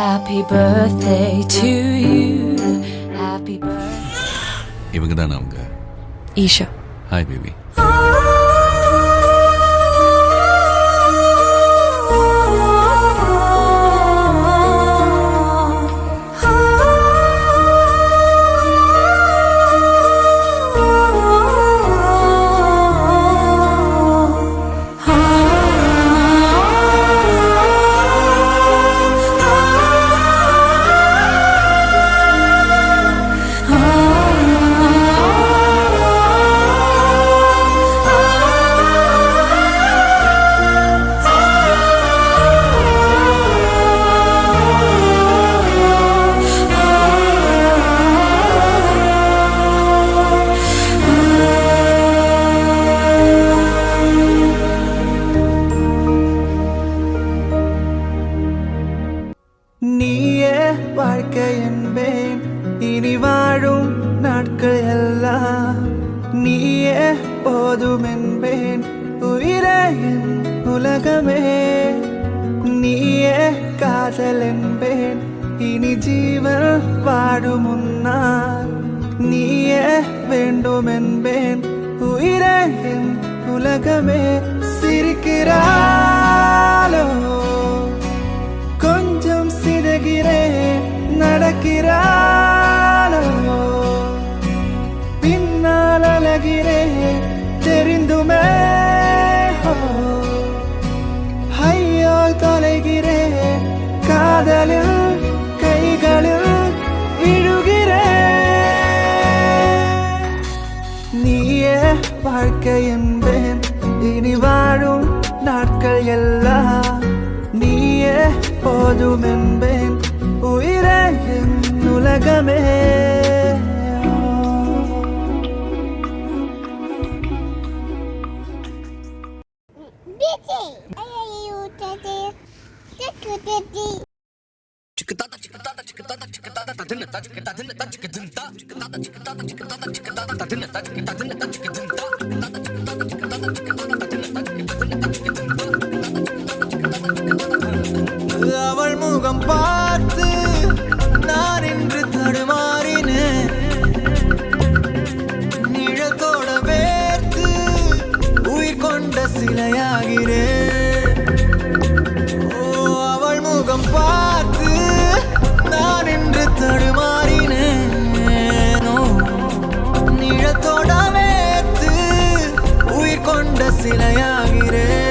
Happy birthday to you. Happy birthday. இவங்க தானே அவங்க? ஈஷா. Hi baby. நீயே வாழ்க்கை என்பேன் இனி வாழும் நாட்கள் எல்லாம் நீயே போதும் என்பேன் உயிரே என் உலகமே நீயே காதல் என்பேன் இனி ஜீவன் வாடும் முன்னால் நீயே வேண்டும் என்பேன் உயிரே என் உலகமே சிரிக்கிறாளோ கொஞ்சம் சிதகிறேன் நடக்கிறாளோ பின்னால் அழகிறேன் தெரிந்துமே ஐயோ தொலைகிறேன் காதலில் கைகளில் விழுகிறேன் நீயே வாழ்க்கை என்பேன் இனி வாழும் நாட்கள் எல்லாம் நீயே போதும் என்பேன் உயிரே என் உலகமே அவள் முகம் பார்த்து நான் இன்று தடுமாறினேன் நிழத்தோட வேர்த்து உயிர் கொண்ட சிலையாகிறேன் அவள் முகம் பார்த்து நான் இன்று தடுமாறினேன் நிழத்தோட வேர்த்து உயிர் கொண்ட சிலையாகிறேன்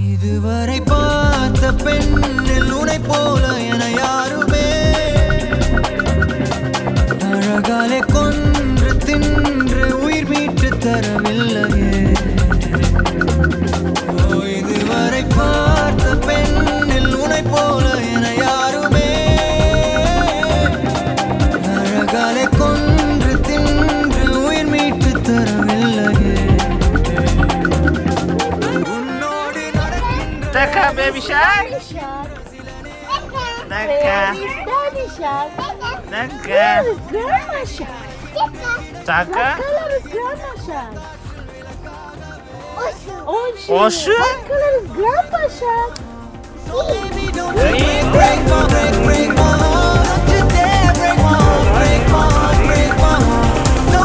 இதுவரை பார்த்த பெண்ணில் உனை போல என யாருமே அழகாலே கொன்று தின்று உயிர் மீட்டு தரவில்லையே இதுவரை பார்த்த பெண்ணில் உனை போல என யாருமே அழகாலே கொன்று தின்று உயிர் மீட்டு தரவில்லையே Taka, baby shark. Taka. Daddy shark. Taka. Grandma shark. Taka. What color is grandma shark? Ocean. Ocean? What color is grandpa shark? Break my heart, don't you dare break my heart, break my heart, break my heart. So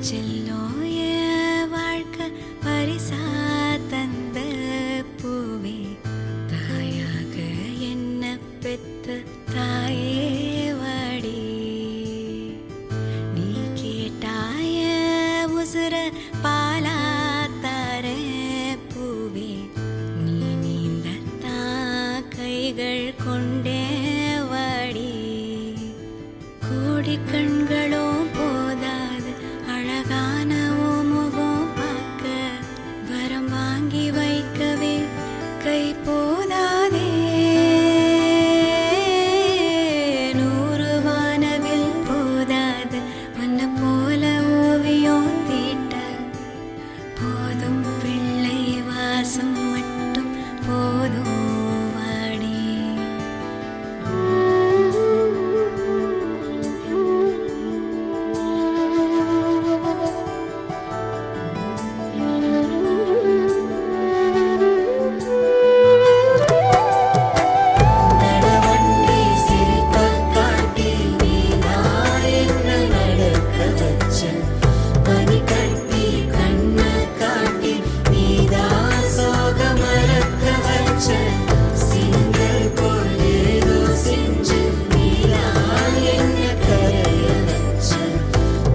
செல்லம் என் வாழ்க்கை பரிசா தந்த பூவே தாயாக என்ன பெத்த தாயே வாடி நீ கேட்டாய உசுர பாலா தார பூவே நீ நீந்தத்தா கைகள் கொண்டே வாடி கோடி கண்களும் போதாது அழகான உன் முகம் பார்க்க வரம் வாங்கி வைக்கவே கை போதாதே நூறு வானவில் போதாது உன்னை போல ஓவியம் தீட்ட போதும் பிள்ளை வாசம் மட்டும் போதும் வாடி நடவண்டி சிரிக்க காட்டி நீதான் என்ன நடக்க வச்ச பனி கட்டி கண்ண காட்டி நீதான் சோக மறக்க வச்ச சிங்கள் போல் ஏதோ செஞ்சு நீதான் என்ன கரைய வச்ச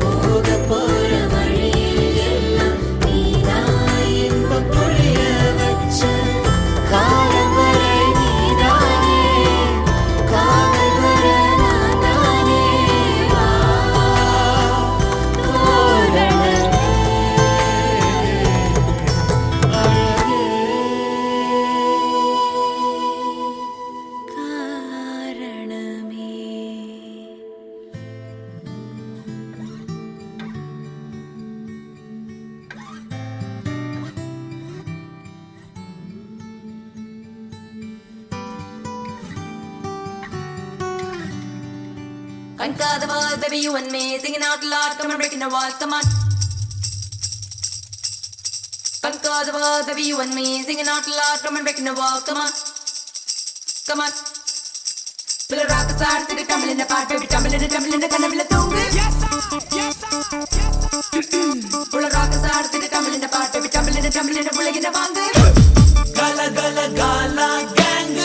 போக போற வழியில் எல்லாம் நீதான் இன்பம் பொழிய வச்ச காலம் வரை நீதானே காவல் வர நான் தானே தோரணமே காரணமே Conquer the world, baby, you and me. Singing out loud, come on, breaking the walls, come on. Conquer the world, baby, you and me. Singing out loud, come on, breaking the walls, come on. Come on. Will a rock star, sit a tumble in the part, baby, tumble in the canabilla tungu. Yes, sir, yes, sir, yes, sir. Will a rock star, sit a tumble in the part, baby, tumble in the bullet in the bangu. Gala gala gala gang,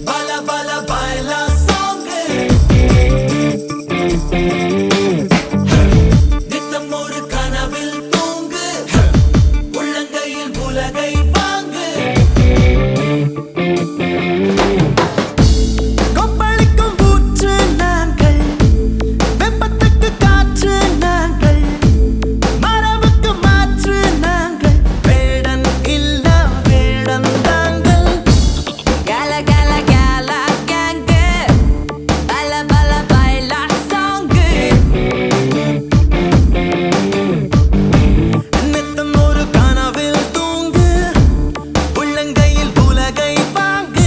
bala bala baila song. நித்தம் ஒரு கனவில் தூங்கு, உள்ளங்கையில் உலகை வாங்கு. கொப்பளிக்கும் ஊற்று நாங்கள், வெப்பத்துக்கு காற்று நாங்கள், மரபுக்கு மாற்று நாங்கள், வேடன் இல்லா வேடன் தாங்கள். Gala, gala, gala, gang. Bala, bala, baila, song. நித்தம் ஒரு கனவில் தூங்கு, உள்ளங்கையில் உலகை வாங்கு.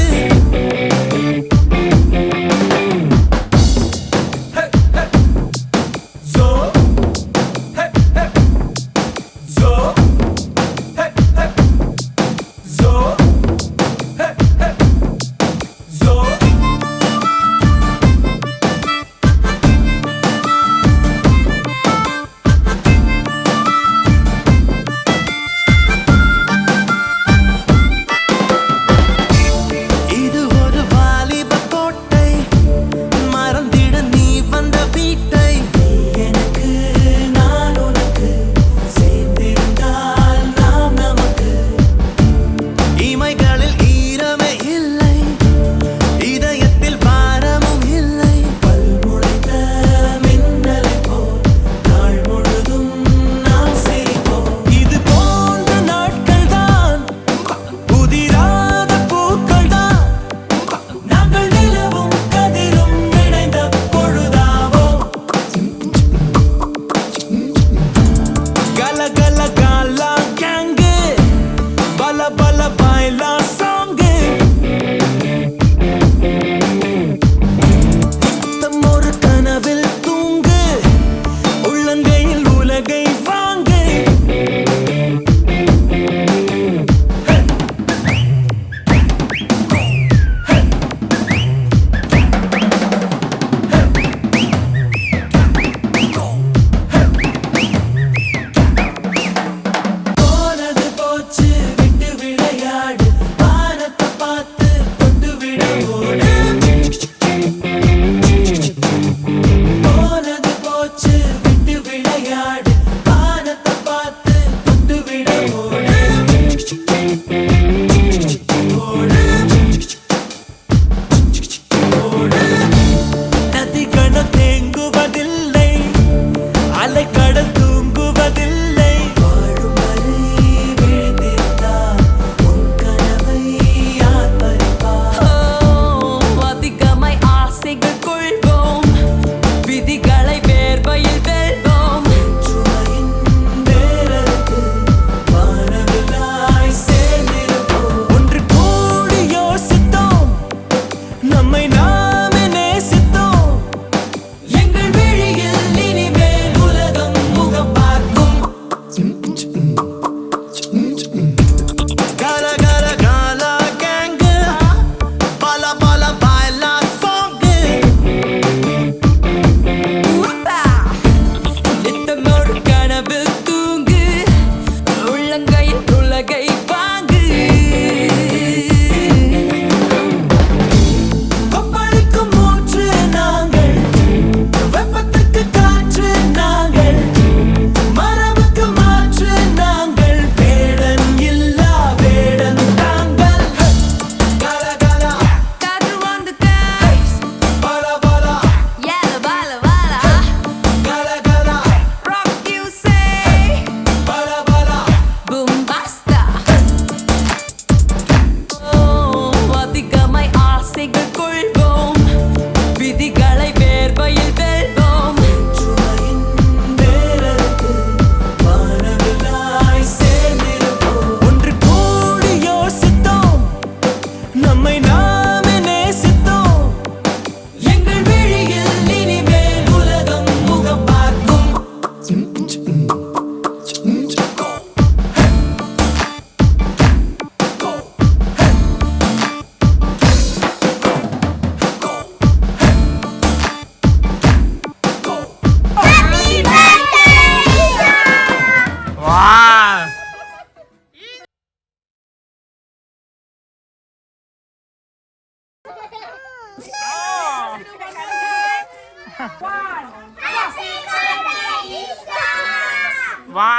வா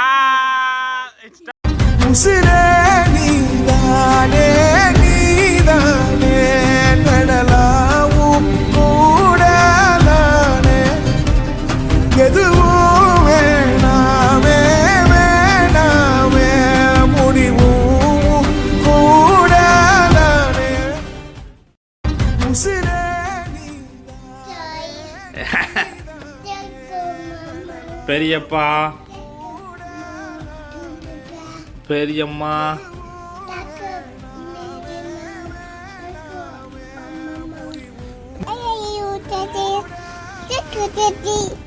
உசிரே நீதானே நீதானே நடலாவும் கூடலானே எதுவும் வேணாமே வேணாமே முடிவும் கூடலானே உசிரே பெரியப்பா பெரியம்மா Daddy.